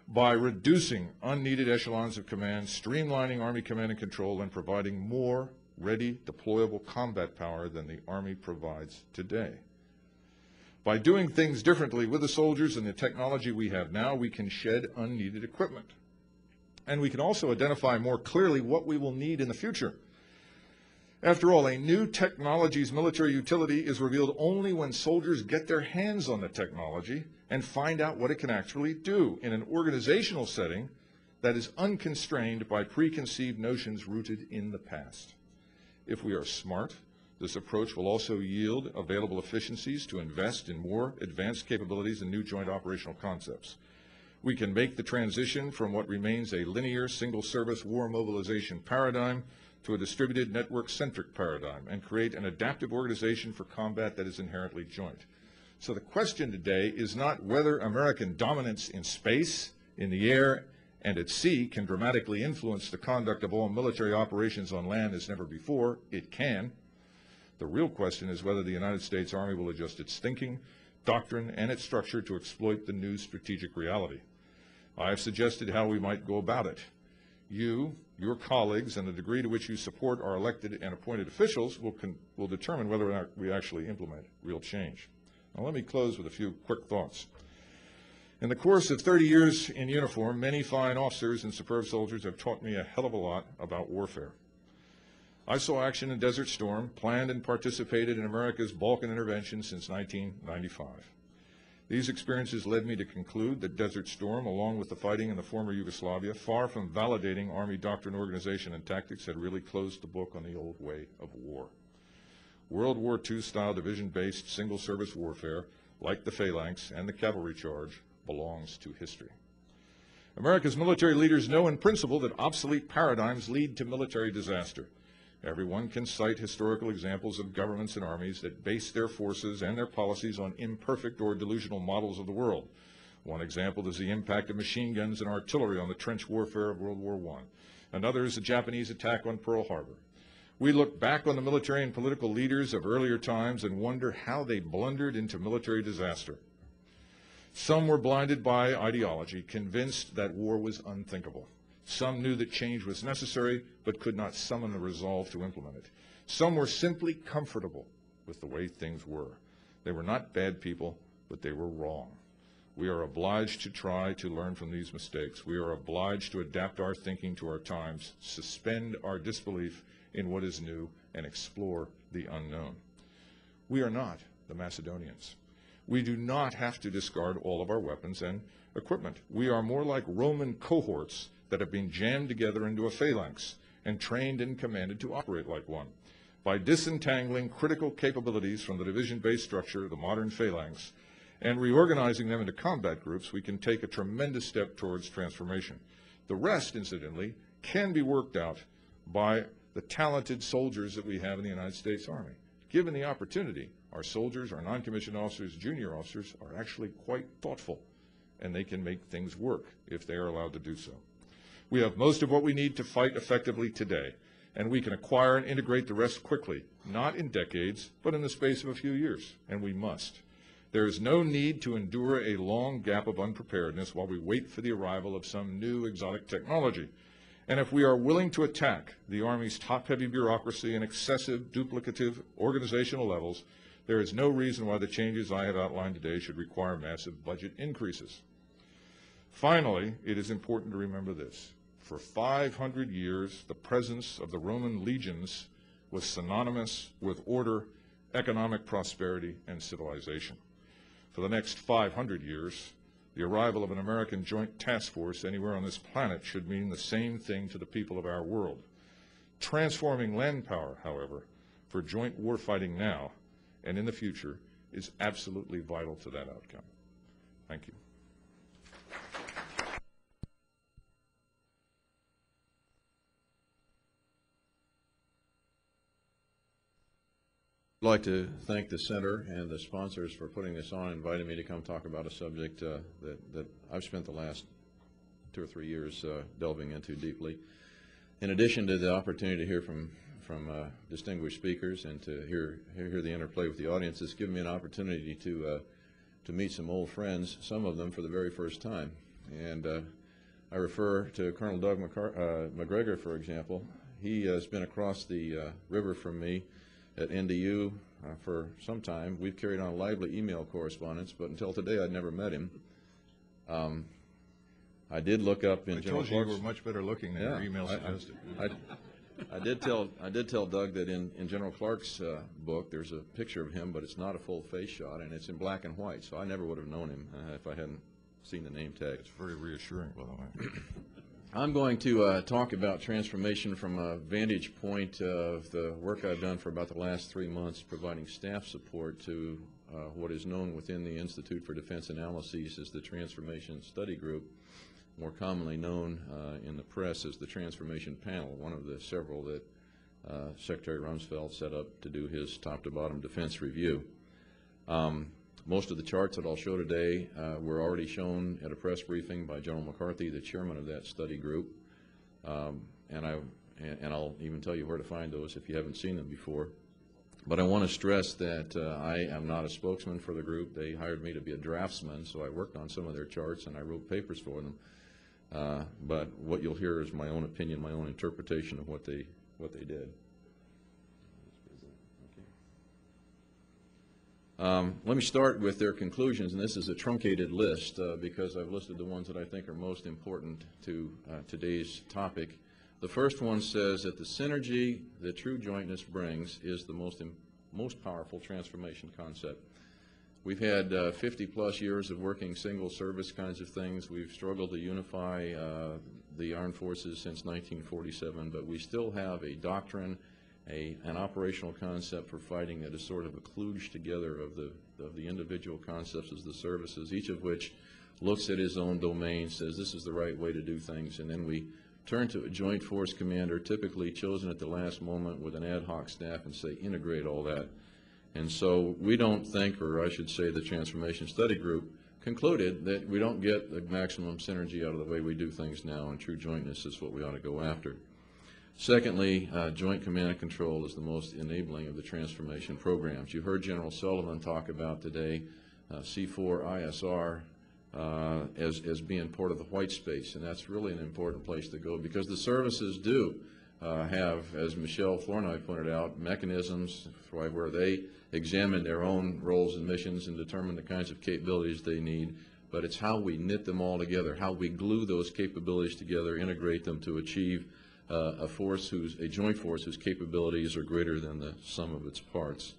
by reducing unneeded echelons of command, streamlining Army command and control, and providing more ready deployable combat power than the Army provides today. By doing things differently with the soldiers and the technology we have now, we can shed unneeded equipment. And we can also identify more clearly what we will need in the future. After all, a new technology's military utility is revealed only when soldiers get their hands on the technology and find out what it can actually do in an organizational setting that is unconstrained by preconceived notions rooted in the past. If we are smart, this approach will also yield available efficiencies to invest in more advanced capabilities and new joint operational concepts. We can make the transition from what remains a linear single-service war mobilization paradigm to a distributed network-centric paradigm and create an adaptive organization for combat that is inherently joint. So the question today is not whether American dominance in space, in the air, and at sea can dramatically influence the conduct of all military operations on land as never before. It can. The real question is whether the United States Army will adjust its thinking, doctrine, and its structure to exploit the new strategic reality. I have suggested how we might go about it. You, your colleagues, and the degree to which you support our elected and appointed officials will determine whether or not we actually implement real change. Now let me close with a few quick thoughts. In the course of 30 years in uniform, many fine officers and superb soldiers have taught me a hell of a lot about warfare. I saw action in Desert Storm, planned and participated in America's Balkan intervention since 1995. These experiences led me to conclude that Desert Storm, along with the fighting in the former Yugoslavia, far from validating Army doctrine, organization, and tactics, had really closed the book on the old way of war. World War II-style division-based single-service warfare, like the phalanx and the cavalry charge, belongs to history. America's military leaders know in principle that obsolete paradigms lead to military disaster. Everyone can cite historical examples of governments and armies that base their forces and their policies on imperfect or delusional models of the world. One example is the impact of machine guns and artillery on the trench warfare of World War I. Another is the Japanese attack on Pearl Harbor. We look back on the military and political leaders of earlier times and wonder how they blundered into military disaster. Some were blinded by ideology, convinced that war was unthinkable. Some knew that change was necessary, but could not summon the resolve to implement it. Some were simply comfortable with the way things were. They were not bad people, but they were wrong. We are obliged to try to learn from these mistakes. We are obliged to adapt our thinking to our times, suspend our disbelief in what is new, and explore the unknown. We are not the Macedonians. We do not have to discard all of our weapons and equipment. We are more like Roman cohorts that have been jammed together into a phalanx and trained and commanded to operate like one. By disentangling critical capabilities from the division-based structure, the modern phalanx, and reorganizing them into combat groups, we can take a tremendous step towards transformation. The rest, incidentally, can be worked out by the talented soldiers that we have in the United States Army. Given the opportunity, our soldiers, our non-commissioned officers, junior officers are actually quite thoughtful, and they can make things work if they are allowed to do so. We have most of what we need to fight effectively today, and we can acquire and integrate the rest quickly, not in decades, but in the space of a few years, and we must. There is no need to endure a long gap of unpreparedness while we wait for the arrival of some new exotic technology. And if we are willing to attack the Army's top-heavy bureaucracy and excessive duplicative organizational levels, there is no reason why the changes I have outlined today should require massive budget increases. Finally, it is important to remember this. For 500 years, the presence of the Roman legions was synonymous with order, economic prosperity, and civilization. For the next 500 years, the arrival of an American joint task force anywhere on this planet should mean the same thing to the people of our world. Transforming land power, however, for joint warfighting now and in the future is absolutely vital to that outcome. Thank you. I'd like to thank the Center and the sponsors for putting this on and inviting me to come talk about a subject that I've spent the last 2 or 3 years delving into deeply. In addition to the opportunity to hear from distinguished speakers and to hear the interplay with the audience, it's given me an opportunity to meet some old friends, some of them for the very first time. And I refer to Colonel Doug Macgregor, for example. He has been across the river from me at NDU for some time. We've carried on lively email correspondence, but until today I'd never met him. I did look up in General Clark's... I told you were much better looking than your email suggested. I did tell Doug that in General Clark's book there's a picture of him, but it's not a full face shot, and it's in black and white, so I never would have known him if I hadn't seen the name tag. It's very reassuring, by the way. I'm going to talk about transformation from a vantage point of the work I've done for about the last 3 months providing staff support to what is known within the Institute for Defense Analyses as the Transformation Study Group, more commonly known in the press as the Transformation Panel, one of the several that Secretary Rumsfeld set up to do his top-to-bottom defense review. Most of the charts that I'll show today were already shown at a press briefing by General McCarthy, the chairman of that study group, and I'll even tell you where to find those if you haven't seen them before. But I want to stress that I am not a spokesman for the group. They hired me to be a draftsman, so I worked on some of their charts and I wrote papers for them. But what you'll hear is my own opinion, my own interpretation of what they did. Let me start with their conclusions, and this is a truncated list because I've listed the ones that I think are most important to today's topic. The first one says that the synergy that true jointness brings is the most powerful transformation concept. We've had 50-plus years of working single service kinds of things. We've struggled to unify the armed forces since 1947, but we still have a doctrine, an operational concept for fighting that is sort of a kludge together of the individual concepts as the services, each of which looks at his own domain, says this is the right way to do things, and then we turn to a joint force commander, typically chosen at the last moment with an ad hoc staff, and say integrate all that. And so we don't think, or I should say the Transformation Study Group concluded that we don't get the maximum synergy out of the way we do things now, and true jointness is what we ought to go after. Secondly, joint command and control is the most enabling of the transformation programs. You heard General Sullivan talk about today C4ISR as being part of the white space, and that's really an important place to go because the services do have, as Michelle Flournoy pointed out, mechanisms where they examine their own roles and missions and determine the kinds of capabilities they need, but it's how we knit them all together, how we glue those capabilities together, integrate them to achieve a joint force whose capabilities are greater than the sum of its parts.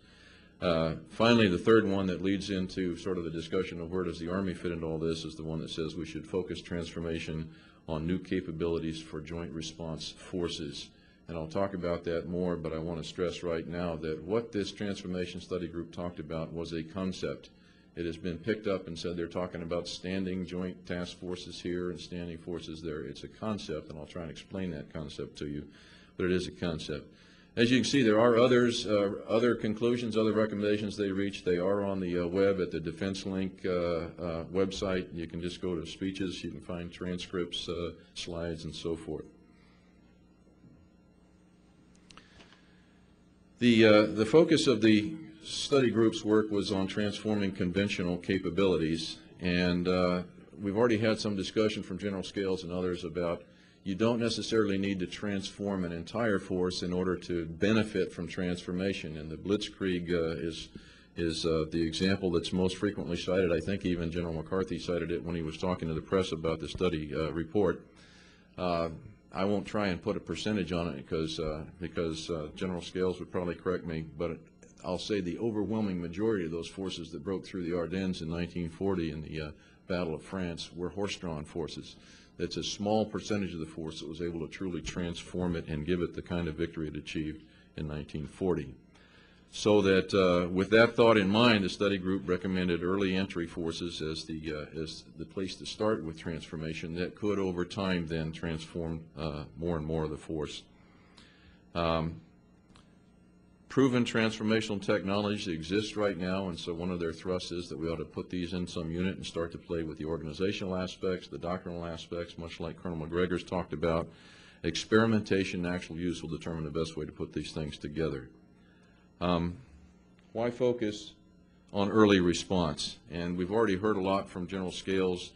Finally, the third one that leads into sort of the discussion of where does the Army fit into all this is the one that says we should focus transformation on new capabilities for joint response forces. And I'll talk about that more, but I want to stress right now that what this Transformation Study Group talked about was a concept. It has been picked up and said they're talking about standing joint task forces here and standing forces there. It's a concept, and I'll try and explain that concept to you, but it is a concept. As you can see, there are other conclusions, other recommendations they reached. They are on the web at the Defense Link website. You can just go to speeches. You can find transcripts, slides, and so forth. The focus of the study group's work was on transforming conventional capabilities, and we've already had some discussion from General Scales and others about you don't necessarily need to transform an entire force in order to benefit from transformation, and the Blitzkrieg is the example that's most frequently cited. I think even General McCarthy cited it when he was talking to the press about the study report. I won't try and put a percentage on it because General Scales would probably correct me, but I'll say the overwhelming majority of those forces that broke through the Ardennes in 1940 in the Battle of France were horse-drawn forces. It's a small percentage of the force that was able to truly transform it and give it the kind of victory it achieved in 1940. So that with that thought in mind, the study group recommended early entry forces as the place to start with transformation that could over time then transform more and more of the force. Proven transformational technologies exist right now, and so one of their thrusts is that we ought to put these in some unit and start to play with the organizational aspects, the doctrinal aspects, much like Colonel Macgregor's talked about. Experimentation and actual use will determine the best way to put these things together. Why focus on early response? And we've already heard a lot from General Scales